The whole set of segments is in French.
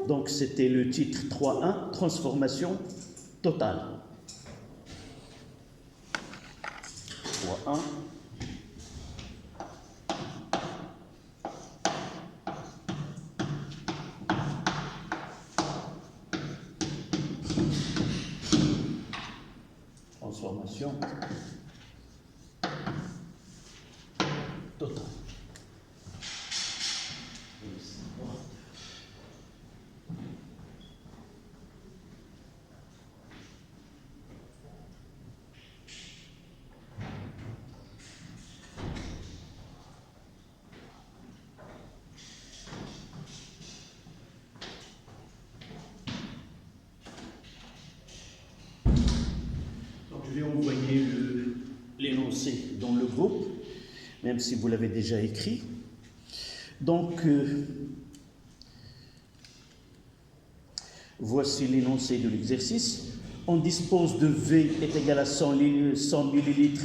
Donc c'était le titre 3.1, transformation totale. 3.1. Transformation totale. Je vais envoyer l'énoncé dans le groupe, même si vous l'avez déjà écrit. Donc, voici l'énoncé de l'exercice. On dispose de V est égal à 100 ml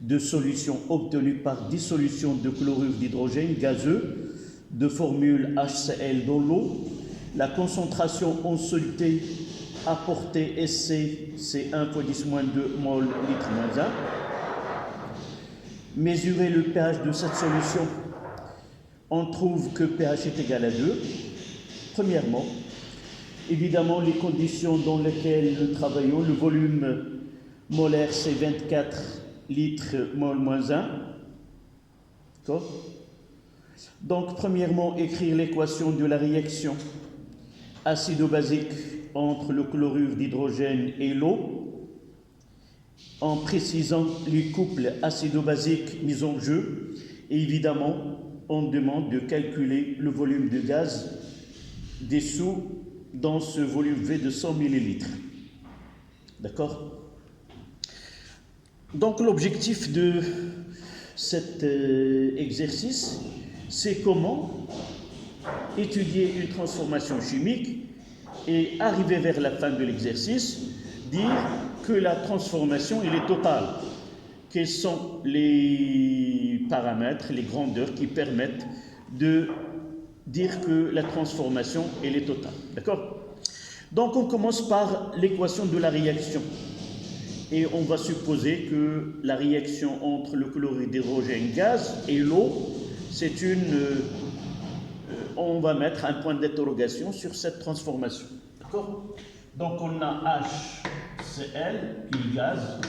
de solution obtenue par dissolution de chlorure d'hydrogène gazeux de formule HCl dans l'eau. La concentration en soluté apportée SC, c'est 1 fois 10 moins 2 mol litre moins 1. Mesurer le pH de cette solution. On trouve que pH est égal à 2. Premièrement, évidemment, les conditions dans lesquelles nous travaillons, le volume molaire, c'est 24 litres mol moins 1. D'accord? Donc, premièrement, écrire l'équation de la réaction acido-basique entre le chlorure d'hydrogène et l'eau, en précisant les couples acido-basiques mis en jeu. Et évidemment, on demande de calculer le volume de gaz dissous dans ce volume V de 100 ml. D'accord? Donc l'objectif de cet exercice, c'est comment étudier une transformation chimique et arriver vers la fin de l'exercice, dire que la transformation elle est totale. Quels sont les paramètres, les grandeurs qui permettent de dire que la transformation elle est totale. D'accord? Donc on commence par l'équation de la réaction. Et on va supposer que la réaction entre le chlorure d'hydrogène gaz et l'eau, c'est on va mettre un point d'interrogation sur cette transformation. D'accord? Donc on a HCl qui est gaz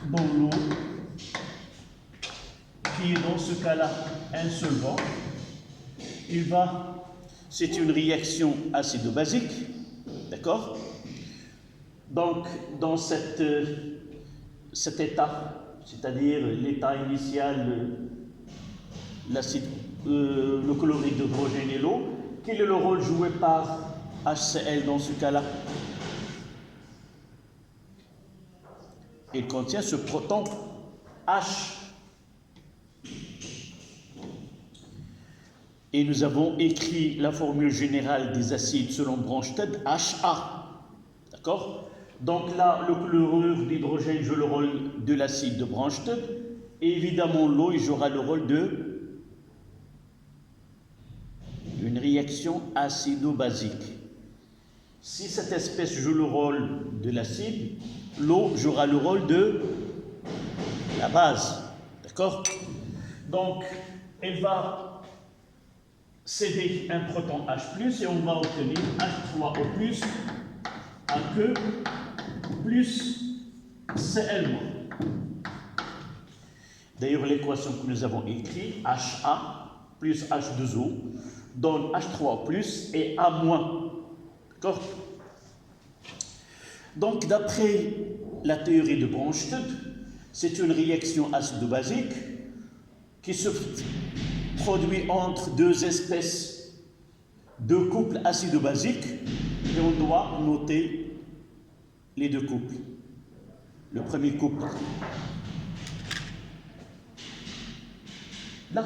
dans l'eau, qui est dans ce cas-là un solvant. C'est une réaction acido-basique, d'accord? Donc, dans cet état, c'est-à-dire l'état initial, le chlorure d'hydrogène et l'eau, quel est le rôle joué par HCl dans ce cas-là? Il contient ce proton H. Et nous avons écrit la formule générale des acides selon Bronsted, HA. D'accord? Donc là, le chlorure d'hydrogène joue le rôle de l'acide de Bronsted. Et évidemment, l'eau jouera le rôle d'une réaction acido-basique. Si cette espèce joue le rôle de l'acide, l'eau jouera le rôle de la base. D'accord? Donc, elle va céder un proton H+, et on va obtenir H3O+, AQ plus Cl-. D'ailleurs, l'équation que nous avons écrite, HA plus H2O, donne H3O+, et A-. D'accord? Donc, d'après la théorie de Bronsted, c'est une réaction acido-basique qui se produit entre deux espèces de couples acido-basiques, et on doit noter les deux couples. Le premier couple, là.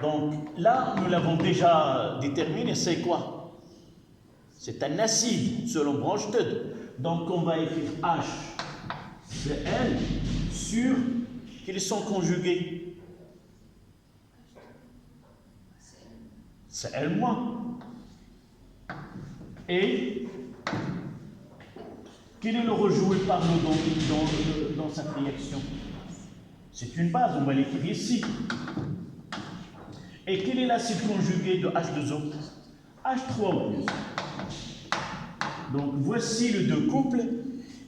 Donc là, nous l'avons déjà déterminé, c'est quoi? C'est un acide, selon Bronsted. Donc on va écrire HCl sur, qu'ils sont conjugués. Cl-. Et quel est le rôle joué par l'eau dans cette réaction? C'est une base, on va l'écrire ici. Et quel est l'acide conjugué de H2O? H3O+. Donc voici les deux couples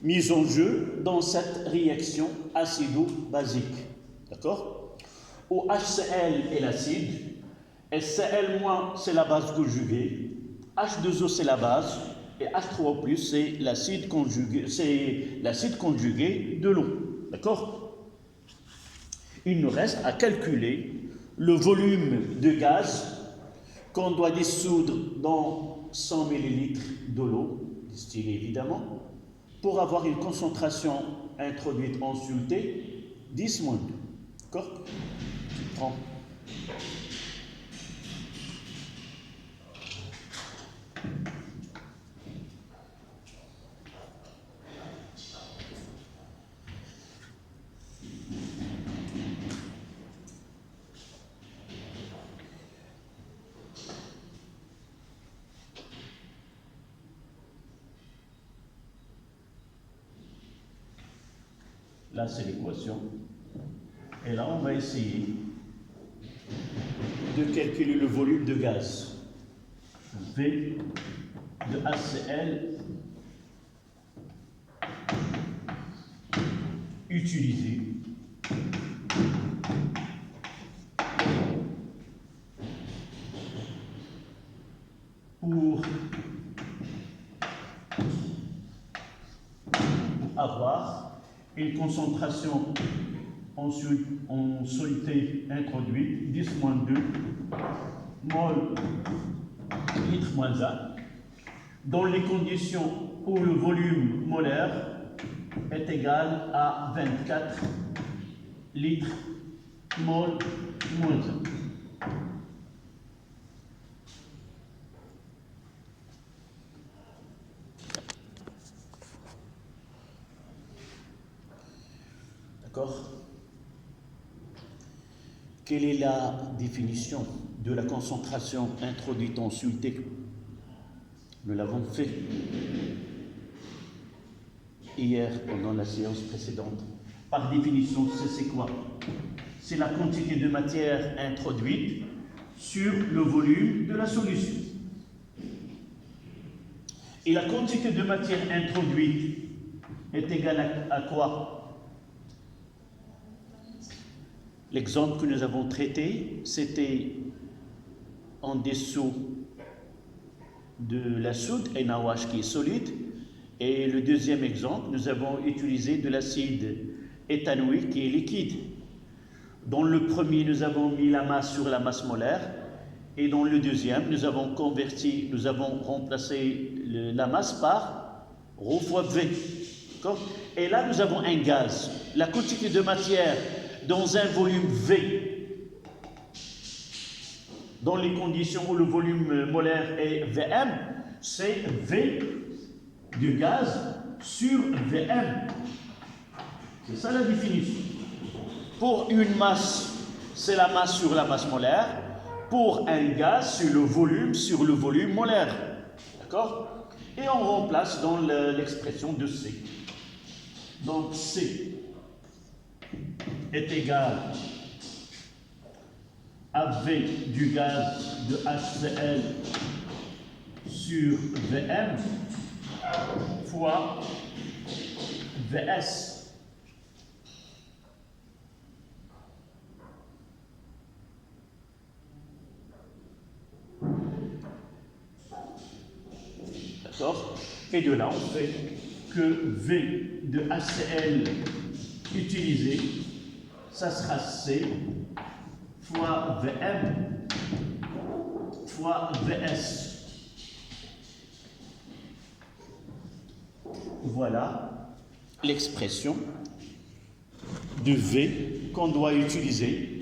mis en jeu dans cette réaction acido-basique. D'accord? Où HCl est l'acide, et Cl- c'est la base conjuguée, H2O c'est la base, et H3O+, c'est l'acide conjugué de l'eau. D'accord? Il nous reste à calculer le volume de gaz qu'on doit dissoudre dans 100 ml de l'eau, distillée évidemment, pour avoir une concentration introduite en soluté 10-2. D'accord? Tu prends. Là, c'est l'équation. Et là, on va essayer de calculer le volume de gaz. V de HCl utilisé pour avoir une concentration en soluté introduite, 10-2 mol litre moins 1, dans les conditions où le volume molaire est égal à 24 litres mol moins 1. D'accord? Quelle est la définition de la concentration introduite en soluté? Nous l'avons fait hier pendant la séance précédente. Par définition, c'est quoi? C'est la quantité de matière introduite sur le volume de la solution. Et la quantité de matière introduite est égale à quoi? L'exemple que nous avons traité, c'était en dessous de la soude NaOH qui est solide. Et le deuxième exemple, nous avons utilisé de l'acide éthanoïque qui est liquide. Dans le premier, nous avons mis la masse sur la masse molaire. Et dans le deuxième, nous avons remplacé la masse par ρ fois V. Et là, nous avons un gaz. La quantité de matière dans un volume V, dans les conditions où le volume molaire est Vm, c'est V du gaz sur Vm. C'est ça la définition. Pour une masse, c'est la masse sur la masse molaire. Pour un gaz, c'est le volume molaire. D'accord? Et on remplace dans l'expression de C. Donc C est égal à V du gaz de HCl sur Vm fois Vs. D'accord? Et de là, on fait que V de HCl utilisé, ça sera C fois Vm fois Vs. Voilà l'expression de V qu'on doit utiliser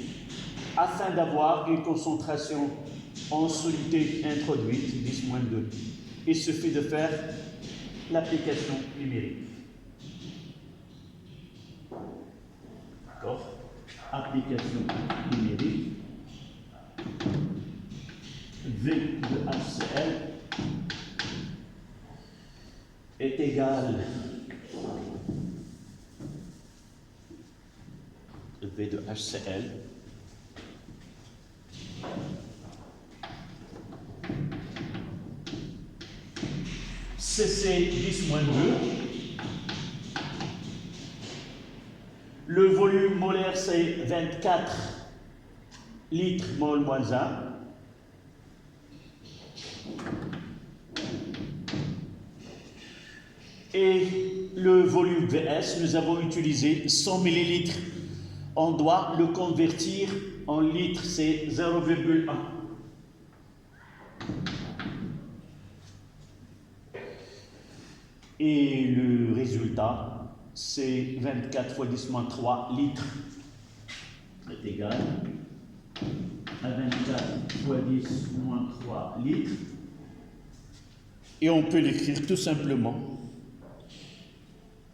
afin d'avoir une concentration en soluté introduite, 10-2. Il suffit de faire l'application numérique. D'accord? Application numérique. V de HCl est égal V de HCl CC 10 moins 2. Le volume molaire, c'est 24 litres mol moins 1. Et le volume VS, nous avons utilisé 100 millilitres. On doit le convertir en litres, c'est 0,1. Et le résultat, c'est 24 fois 10 moins 3 litres. C'est égal à 24 fois 10 moins 3 litres. Et on peut l'écrire tout simplement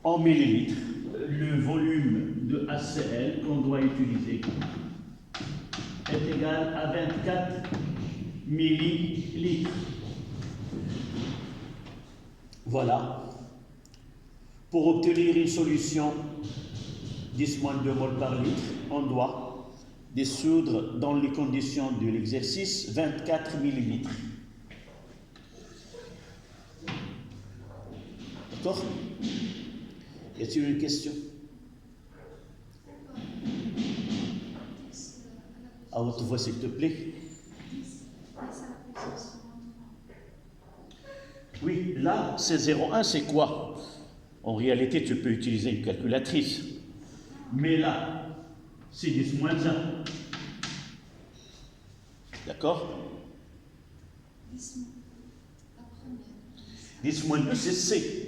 en millilitres. Le volume de HCl qu'on doit utiliser est égal à 24 millilitres. Voilà. Pour obtenir une solution 10 moins 2 mol par litre, on doit dissoudre dans les conditions de l'exercice 24 millilitres. D'accord? Y a-t-il une question? À haute voix, s'il te plaît. Oui, là, c'est 0,1, c'est quoi? En réalité, tu peux utiliser une calculatrice. Mais là, c'est 10 moins 1. D'accord? 10 moins 2, c'est C.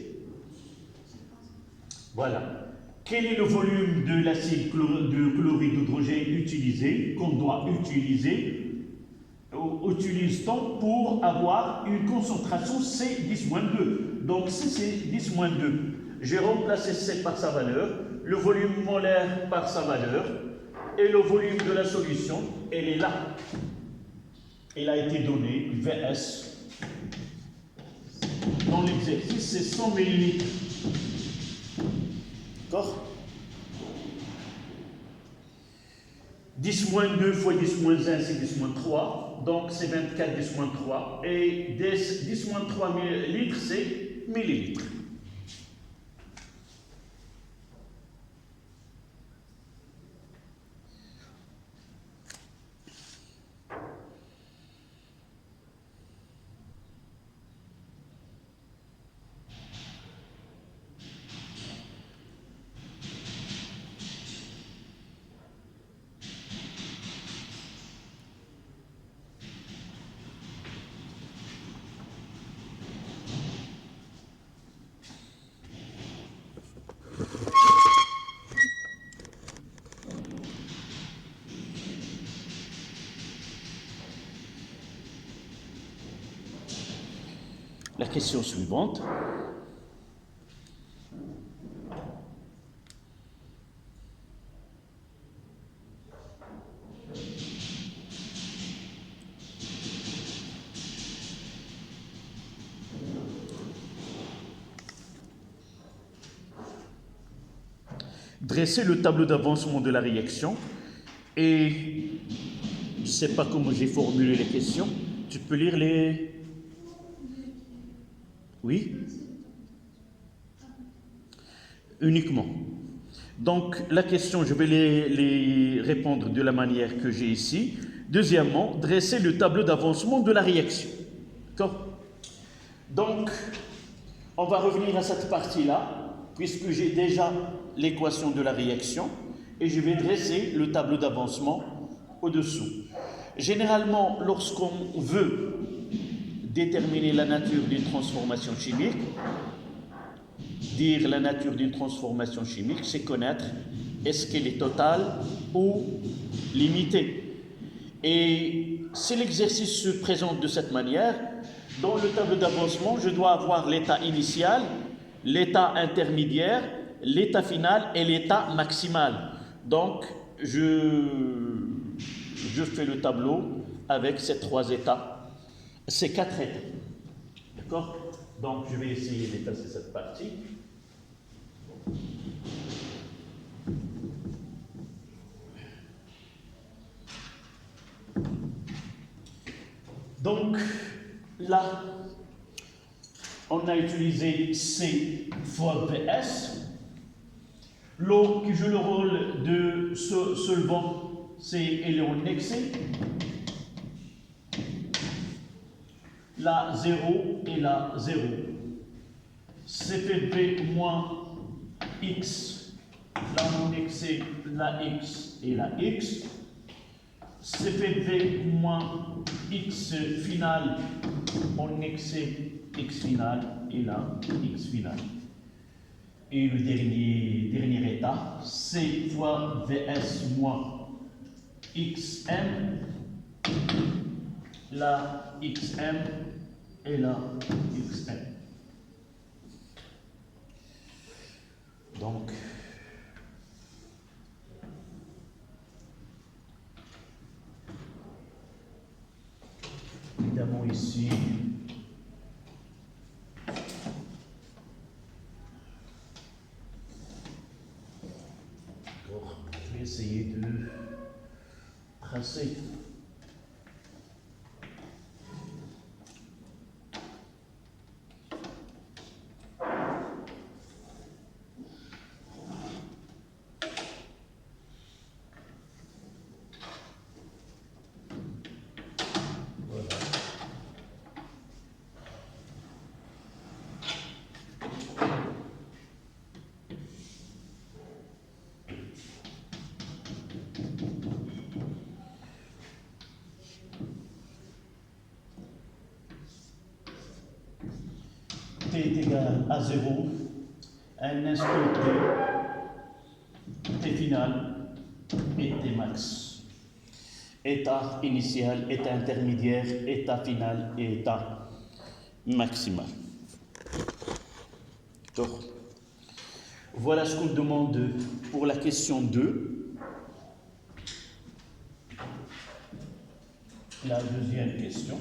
Voilà. Quel est le volume de l'acide de chlorure d'hydrogène utilisé, qu'on doit utiliser, utilise-t-on pour avoir une concentration C10-2? Donc C, c'est 10-2. J'ai remplacé C par sa valeur, le volume molaire par sa valeur, et le volume de la solution, elle est là. Elle a été donnée, VS. Dans l'exercice, c'est 100 millilitres. D'accord? 10 moins 2 fois 10 moins 1, c'est 10 moins 3. Donc, c'est 24 10 moins 3. Et 10 moins 3 litres, c'est millilitres. La question suivante. Dresser le tableau d'avancement de la réaction et je ne sais pas comment j'ai formulé les questions. Tu peux lire les... Oui? Uniquement. Donc, la question, je vais les répondre de la manière que j'ai ici. Deuxièmement, dresser le tableau d'avancement de la réaction. D'accord? Donc, on va revenir à cette partie-là, puisque j'ai déjà l'équation de la réaction, et je vais dresser le tableau d'avancement au-dessous. Généralement, lorsqu'on veut déterminer la nature d'une transformation chimique, dire la nature d'une transformation chimique, c'est connaître est-ce qu'elle est totale ou limitée. Et si l'exercice se présente de cette manière, dans le tableau d'avancement, je dois avoir l'état initial, l'état intermédiaire, l'état final et l'état maximal. Donc, je fais le tableau avec ces trois états c'est 4 états. D'accord? Donc, je vais essayer d'effacer cette partie. Donc, là, on a utilisé C fois VS. L'eau qui joue le rôle de solvant, elle est en excès. La 0 et la 0. CPV moins X, là en excès, la X et la X. CPV moins X final en excès, X final et là, X final. Et le dernier état, C fois VS moins XM, la XM et la XM. Donc, évidemment ici, je vais essayer de tracer. T est égal à 0, à un instant T final et T max. État initial, état intermédiaire, état final et état maximal. D'accord. Voilà ce qu'on demande pour la question 2. La deuxième question.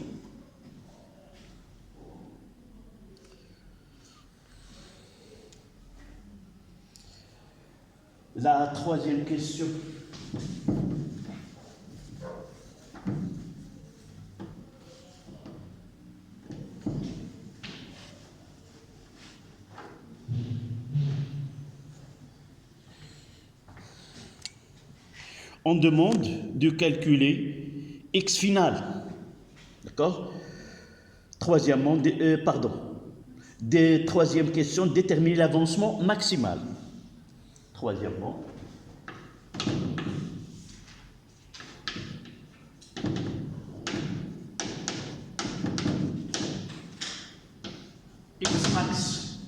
La troisième question. On demande de calculer x final. D'accord? Troisième question, déterminer l'avancement maximal. Troisièmement, x max.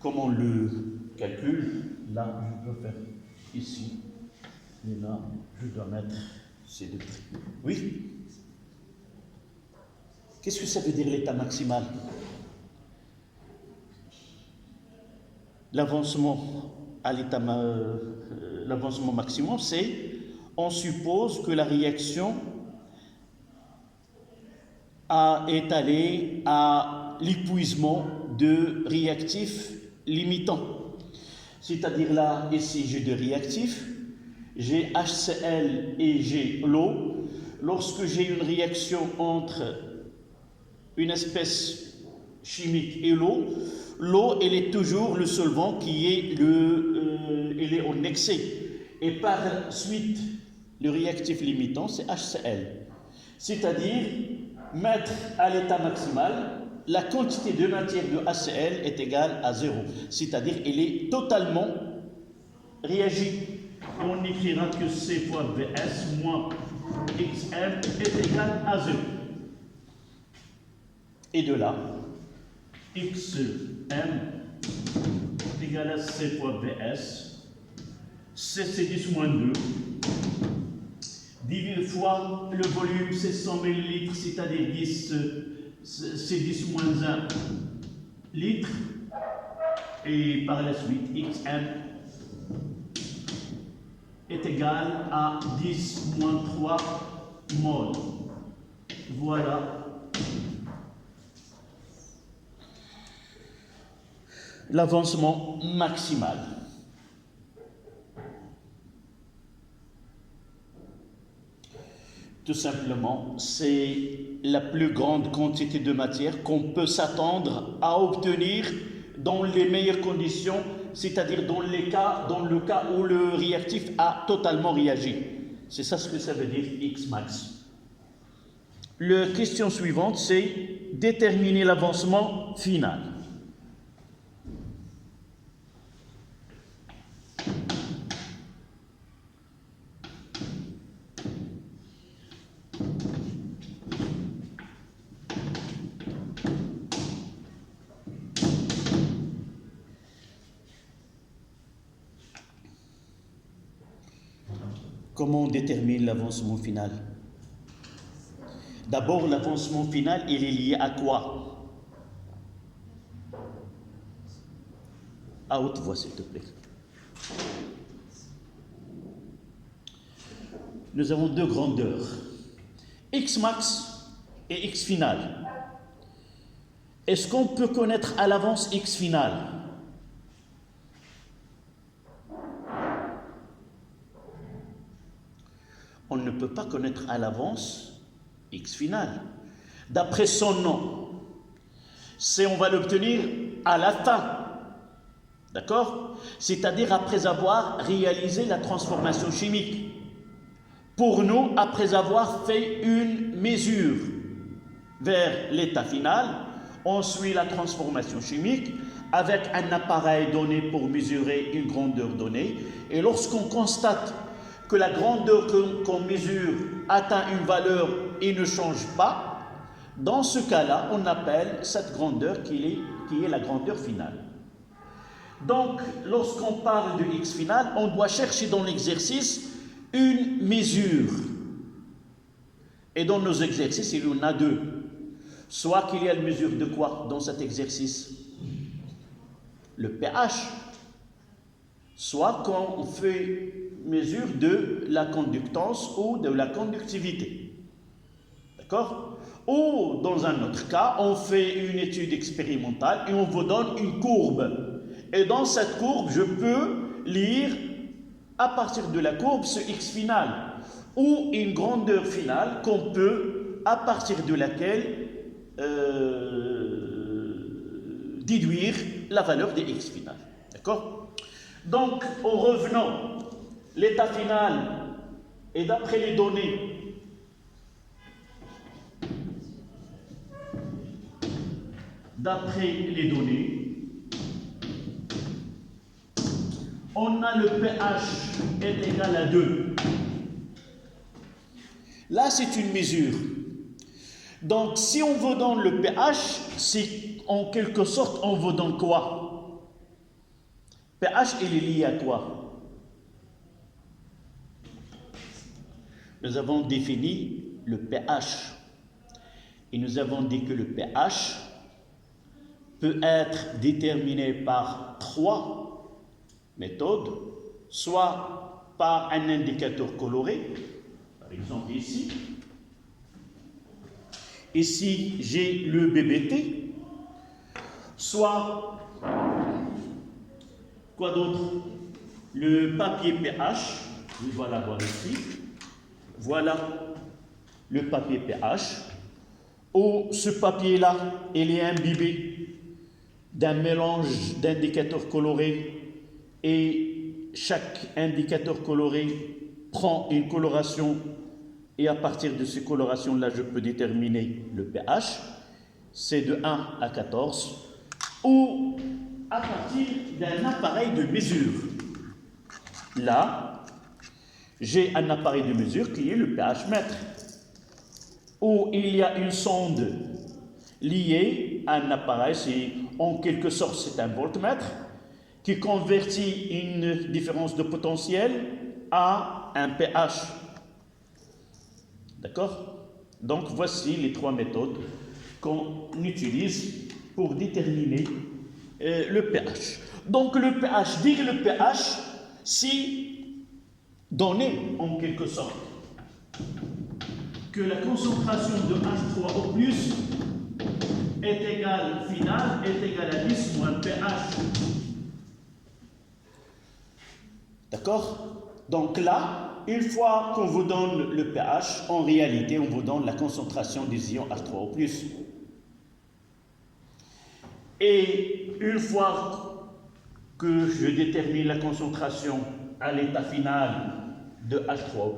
Comment on le calcule? Là, je peux faire ici. Et là, je dois mettre ces deux traits. Oui? Qu'est-ce que ça veut dire l'état maximal? L'avancement à l'avancement maximum, c'est on suppose que la réaction est allée à l'épuisement de réactifs limitants. C'est-à-dire là, ici, j'ai deux réactifs, j'ai HCl et j'ai l'eau. Lorsque j'ai une réaction entre une espèce chimique et l'eau, elle est toujours le solvant qui est elle est en excès. Et par suite, le réactif limitant, c'est HCl. C'est-à-dire, mettre à l'état maximal, la quantité de matière de HCl est égale à 0. C'est-à-dire, elle est totalement réagie. On écrira que C fois VS moins XM est égal à 0. Et de là, XM est égal à C fois VS, C c'est 10 moins 2, divisé fois le volume, c'est 100 ml, c'est-à-dire 10, c'est 10 moins 1 litre, et par la suite, XM est égal à 10 moins 3 mol. Voilà l'avancement maximal. Tout simplement, c'est la plus grande quantité de matière qu'on peut s'attendre à obtenir dans les meilleures conditions, c'est-à-dire dans le cas où le réactif a totalement réagi. C'est ça ce que ça veut dire X max. La question suivante, c'est déterminer l'avancement final. Comment on détermine l'avancement final? D'abord, l'avancement final, il est lié à quoi? À haute voix, s'il te plaît. Nous avons deux grandeurs, X max et X final. Est-ce qu'on peut connaître à l'avance X final? On ne peut pas connaître à l'avance X final. D'après son nom, on va l'obtenir à la fin. D'accord? C'est-à-dire après avoir réalisé la transformation chimique. Pour nous, après avoir fait une mesure vers l'état final, on suit la transformation chimique avec un appareil donné pour mesurer une grandeur donnée. Et lorsqu'on constate que la grandeur qu'on mesure atteint une valeur et ne change pas, dans ce cas-là, on appelle cette grandeur qui est la grandeur finale. Donc, lorsqu'on parle de X final, on doit chercher dans l'exercice une mesure. Et dans nos exercices, il y en a deux. Soit qu'il y a une mesure de quoi dans cet exercice? Le pH. Soit quand on fait mesure de la conductance ou de la conductivité. D'accord? Ou dans un autre cas, on fait une étude expérimentale et on vous donne une courbe. Et dans cette courbe, je peux lire à partir de la courbe ce X final ou une grandeur finale qu'on peut, à partir de laquelle déduire la valeur des X final. D'accord? Donc, en revenant, l'état final est d'après les données on a le pH est égal à 2. Là, c'est une mesure. Donc, si on vous donne le pH, c'est en quelque sorte, on vous donne quoi? pH, il est lié à quoi? Nous avons défini le pH. Et nous avons dit que le pH peut être déterminé par 3 méthodes, soit par un indicateur coloré, par exemple ici. Ici, j'ai le BBT, soit, quoi d'autre? Le papier pH, je dois l'avoir ici. Voilà le papier pH. Ou ce papier-là, il est imbibé d'un mélange d'indicateurs colorés et chaque indicateur coloré prend une coloration et à partir de ces colorations-là, je peux déterminer le pH. C'est de 1 à 14 ou à partir d'un appareil de mesure. Là, j'ai un appareil de mesure qui est le pH mètre, où il y a une sonde liée à un appareil, en quelque sorte c'est un voltmètre, qui convertit une différence de potentiel à un pH. D'accord? Donc voici les 3 méthodes qu'on utilise pour déterminer le pH. Donc le pH, dire le pH, c'est donner en quelque sorte que la concentration de H3O+, est égale, finale, est égale à 10 moins pH. D'accord? Donc là, une fois qu'on vous donne le pH, en réalité, on vous donne la concentration des ions H3O+. Et une fois que je détermine la concentration à l'état final de H3O+,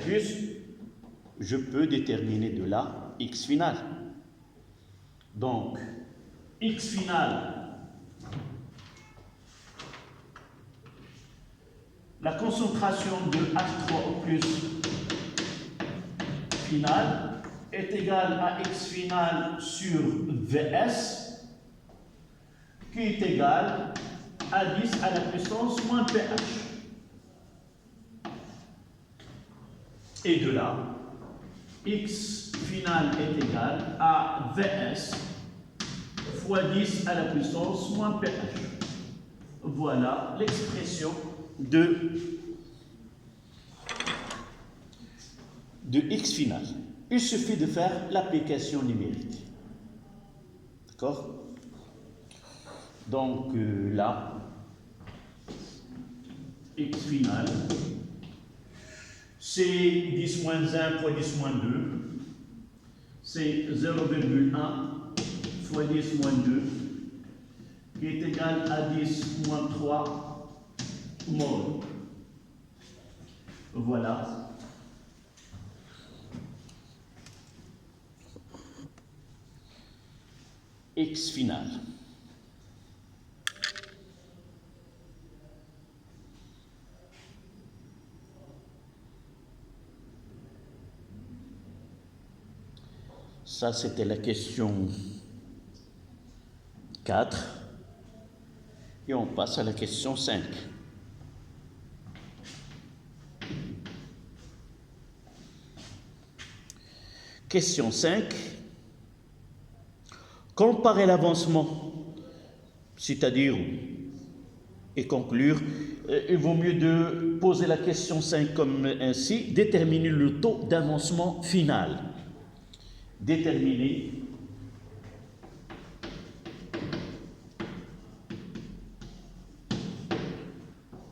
je peux déterminer de là X final. Donc, X final, la concentration de H3O+ final est égale à X final sur Vs, qui est égal à 10 à la puissance moins pH. Et de là, X final est égal à Vs fois 10 à la puissance moins pH. Voilà l'expression de X final. Il suffit de faire l'application numérique. D'accord? Donc là, X final, c'est 10 moins 1 fois 10 moins 2, c'est 0,1 fois 10 moins 2, qui est égal à 10 moins 3 mol. Voilà. X final. Ça, c'était la question 4. Et on passe à la question 5. Question 5. Comparer l'avancement, c'est-à-dire, et conclure, il vaut mieux de poser la question 5 comme ainsi, déterminer le taux d'avancement final. Déterminer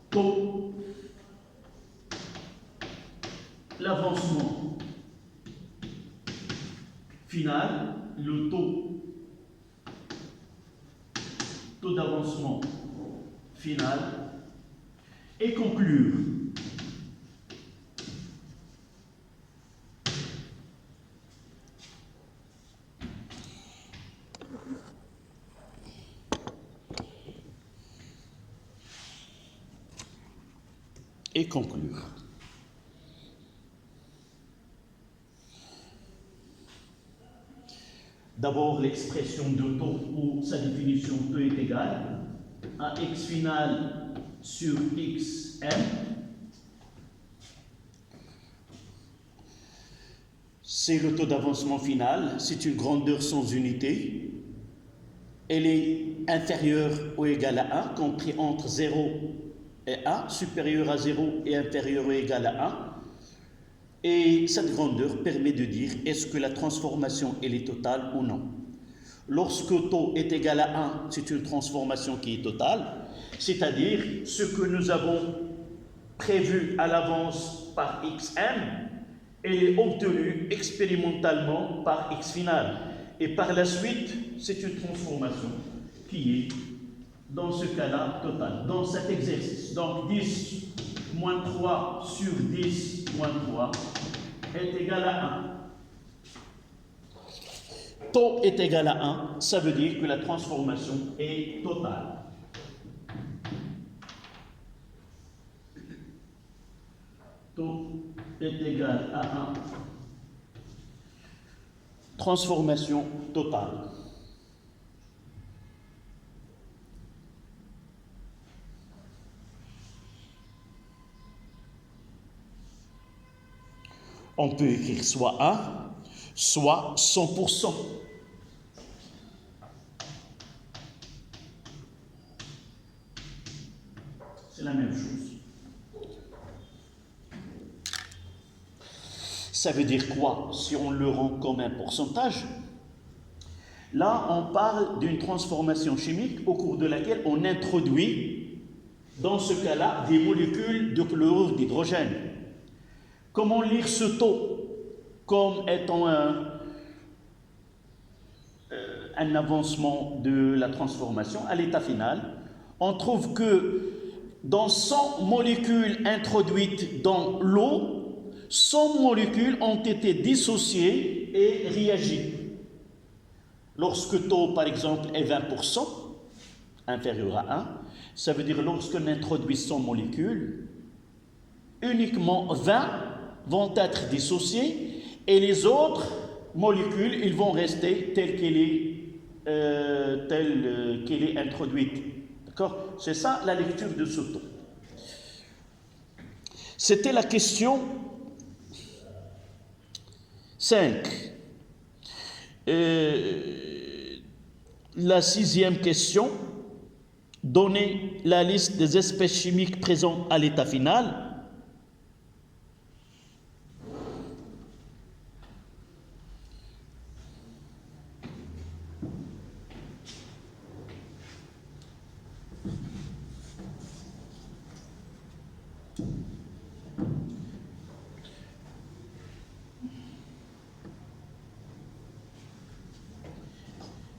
taux l'avancement final, le taux d'avancement final, et conclure. Et conclure. D'abord, l'expression de taux ou sa définition, taux est égal à x final sur xm. C'est le taux d'avancement final, c'est une grandeur sans unité. Elle est inférieure ou égale à 1, compris entre 0 et 1, supérieure à 0 et inférieure ou égale à 1. Et cette grandeur permet de dire est-ce que la transformation elle est totale ou non. Lorsque taux est égal à 1, c'est une transformation qui est totale, c'est-à-dire ce que nous avons prévu à l'avance par xm, elle est obtenue expérimentalement par x final. Et par la suite, c'est une transformation qui est, dans ce cas-là, totale, dans cet exercice. Donc 10 moins 3 sur 10 moins 3 est égal à 1. Taux est égal à 1, ça veut dire que la transformation est totale. Taux est égal à 1. Transformation totale. On peut écrire soit 1, soit 100%. C'est la même chose. Ça veut dire quoi si on le rend comme un pourcentage? Là, on parle d'une transformation chimique au cours de laquelle on introduit, dans ce cas-là, des molécules de chlorure d'hydrogène. Comment lire ce taux comme étant un avancement de la transformation à l'état final? On trouve que dans 100 molécules introduites dans l'eau, 100 molécules ont été dissociées et réagies. Lorsque taux, par exemple, est 20%, inférieur à 1, ça veut dire lorsqu'on introduit 100 molécules, uniquement 20 vont être dissociées et les autres molécules, ils vont rester telles qu'elle est introduite. D'accord? C'est ça la lecture de ce taux. C'était la question 5. La 6e question, donnez la liste des espèces chimiques présentes à l'état final.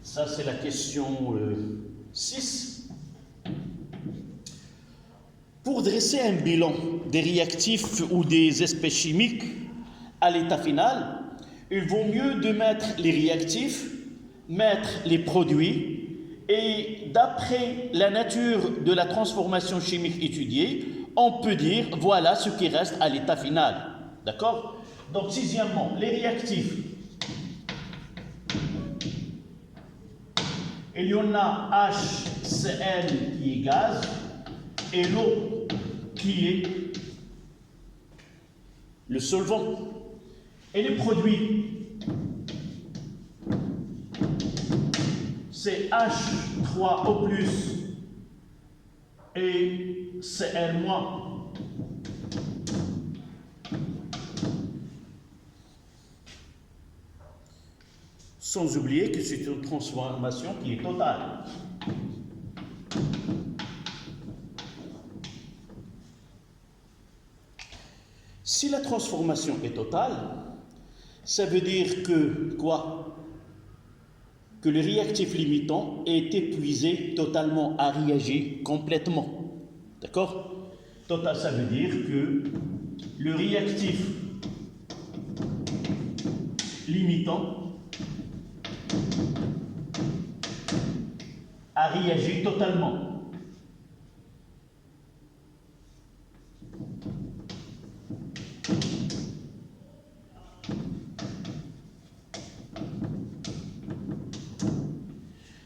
Ça, c'est la question 6. Pour dresser un bilan des réactifs ou des espèces chimiques à l'état final, il vaut mieux de mettre les réactifs, mettre les produits, et d'après la nature de la transformation chimique étudiée, on peut dire voilà ce qui reste à l'état final. D'accord? Donc, sixièmement, les réactifs. Il y en a HCl qui est gaz et l'eau qui est le solvant. Et les produits, c'est H3O+, et Cl-. Sans oublier que c'est une transformation qui est totale. Si la transformation est totale, ça veut dire que quoi? Que le réactif limitant est épuisé totalement, a réagi complètement. D'accord? Total, ça veut dire que le réactif limitant a réagi totalement.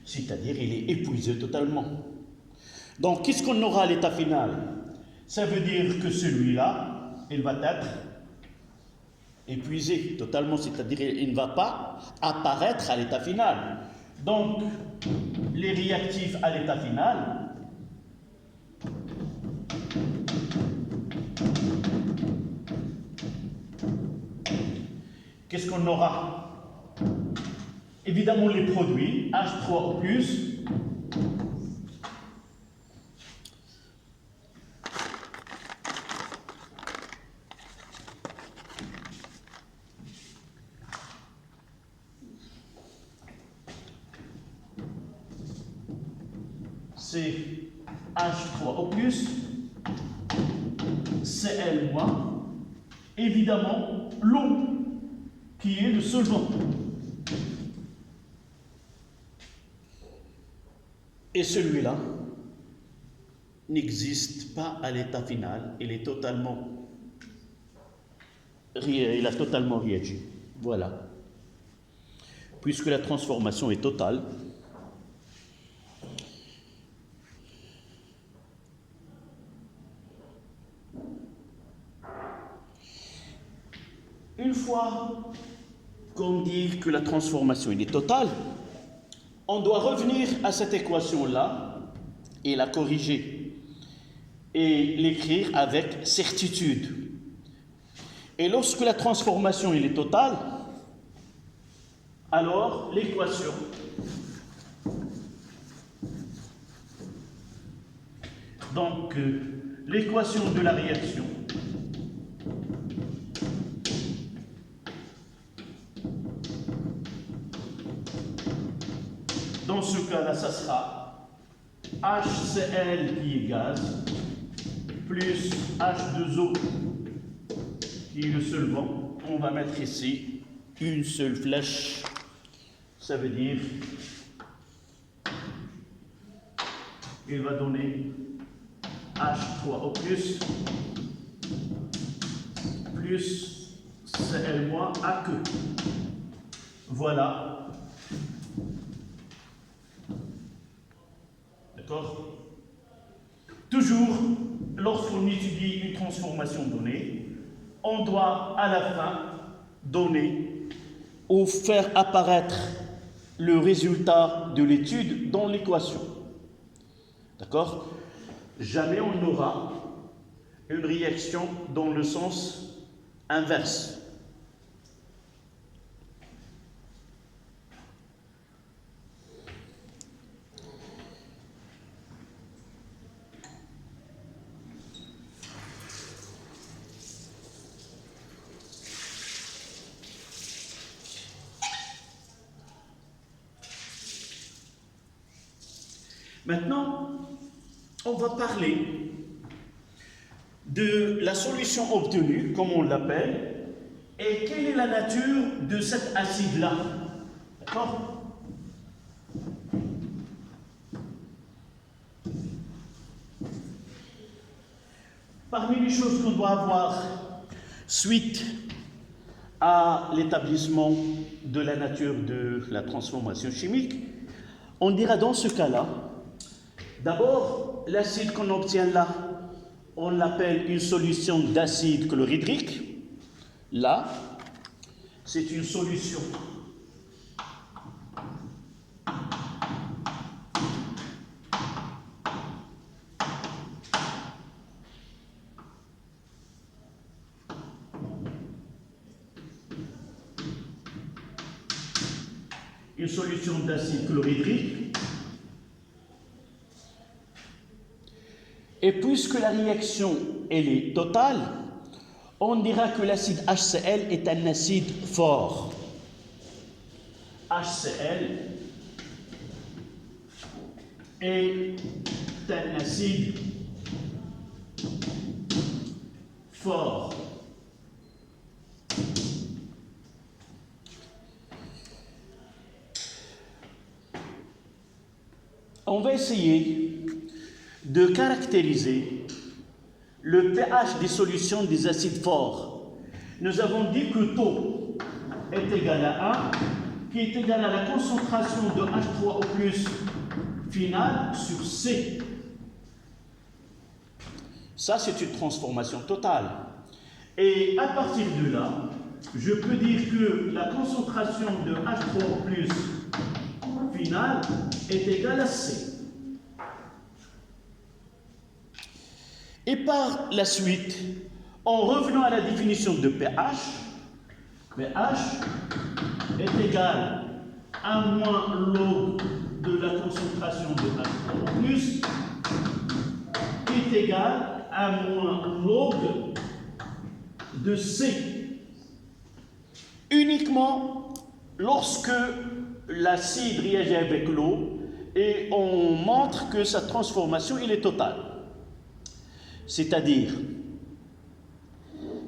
C'est-à-dire il est épuisé totalement. Donc, qu'est-ce qu'on aura à l'état final? Ça veut dire que celui-là, il va être épuisé totalement, c'est-à-dire il ne va pas apparaître à l'état final. Donc, les réactifs à l'état final, qu'est-ce qu'on aura? Évidemment, les produits, H3O+, c'est H3O+, Cl-, évidemment, l'eau, qui est le solvant. Et celui-là n'existe pas à l'état final, il a totalement réagi. Voilà. Puisque la transformation est totale, une fois qu'on dit que la transformation est totale, on doit revenir à cette équation-là et la corriger et l'écrire avec certitude. Et lorsque la transformation elle est totale, alors l'équation donc l'équation de la réaction dans ce cas-là, ça sera HCl qui est gaz plus H2O qui est le solvant. On va mettre ici une seule flèche. Ça veut dire il va donner H3O plus Cl- AQ. Voilà. D'accord? Toujours, lorsqu'on étudie une transformation donnée, on doit à la fin donner ou faire apparaître le résultat de l'étude dans l'équation. D'accord? Jamais on n'aura une réaction dans le sens inverse. Maintenant, on va parler de la solution obtenue, comme on l'appelle, et quelle est la nature de cet acide-là. D'accord? Parmi les choses qu'on doit avoir suite à l'établissement de la nature de la transformation chimique, on dira dans ce cas-là, d'abord, l'acide qu'on obtient là, on l'appelle une solution d'acide chlorhydrique. Là, c'est une solution d'acide chlorhydrique. Et puisque la réaction elle est totale, on dira que l'acide HCl est un acide fort. HCl est un acide fort. On va essayer de caractériser le pH des solutions des acides forts. Nous avons dit que taux est égal à 1, qui est égal à la concentration de H3O+, finale sur C. Ça, c'est une transformation totale. Et à partir de là, je peux dire que la concentration de H3O+, finale est égale à C. Et par la suite, en revenant à la définition de pH, pH est égal à moins log de la concentration de H3O+, qui est égal à moins log de C. Uniquement lorsque l'acide réagit avec l'eau et on montre que sa transformation elle est totale. C'est-à-dire,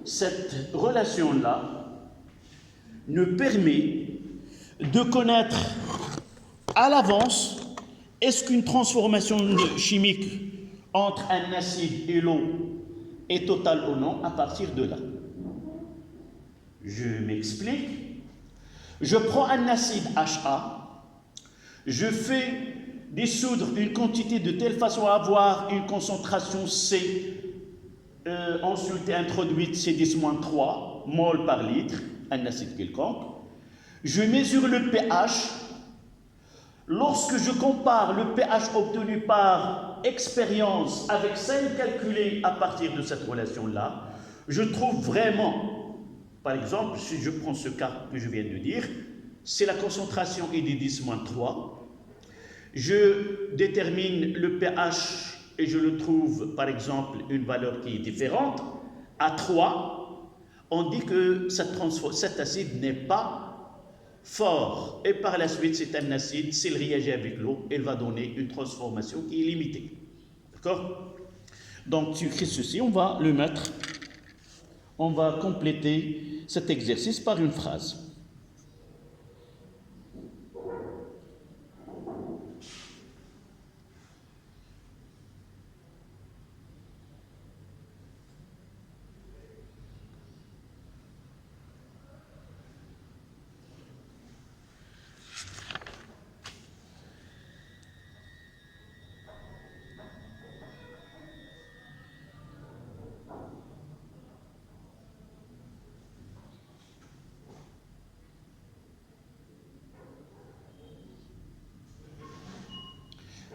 cette relation-là nous permet de connaître à l'avance est-ce qu'une transformation chimique entre un acide et l'eau est totale ou non à partir de là. Je m'explique. Je prends un acide HA, je fais dissoudre une quantité de telle façon à avoir une concentration C, ensuite introduite C10-3 mol par litre, un acide quelconque. Je mesure le pH. Lorsque je compare le pH obtenu par expérience avec celle calculée à partir de cette relation-là, je trouve vraiment Par exemple, si je prends ce cas que je viens de dire, c'est la concentration est de 10-3. Je détermine le pH et je le trouve, par exemple, une valeur qui est différente. À 3, on dit que cet acide n'est pas fort. Et par la suite, c'est un acide, s'il réagit avec l'eau, il va donner une transformation qui est limitée. D'accord? Donc, tu écris ceci, on va le mettre, on va compléter cet exercice par une phrase.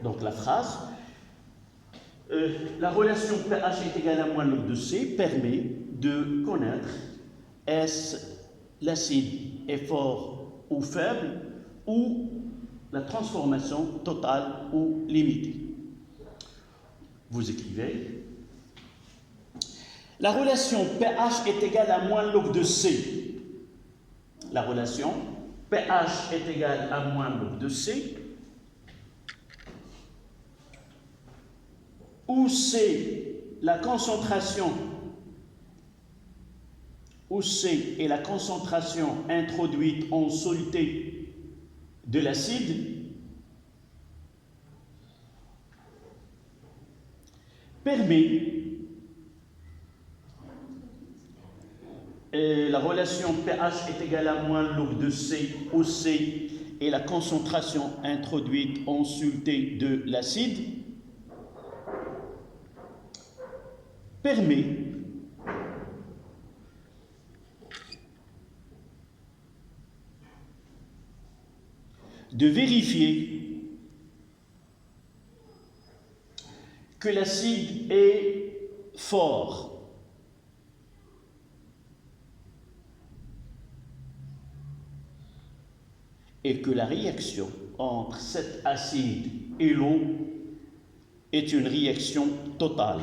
Donc la phrase, la relation pH est égale à moins log de C permet de connaître est-ce l'acide est fort ou faible ou la transformation totale ou limitée. Vous écrivez, la relation pH est égale à moins log de C. La relation pH est égale à moins log de C, où C la concentration, où C est la concentration introduite en soluté de l'acide, permet la relation pH est égale à moins log de C, où C est la concentration introduite en soluté de l'acide, permet de vérifier que l'acide est fort et que la réaction entre cet acide et l'eau est une réaction totale.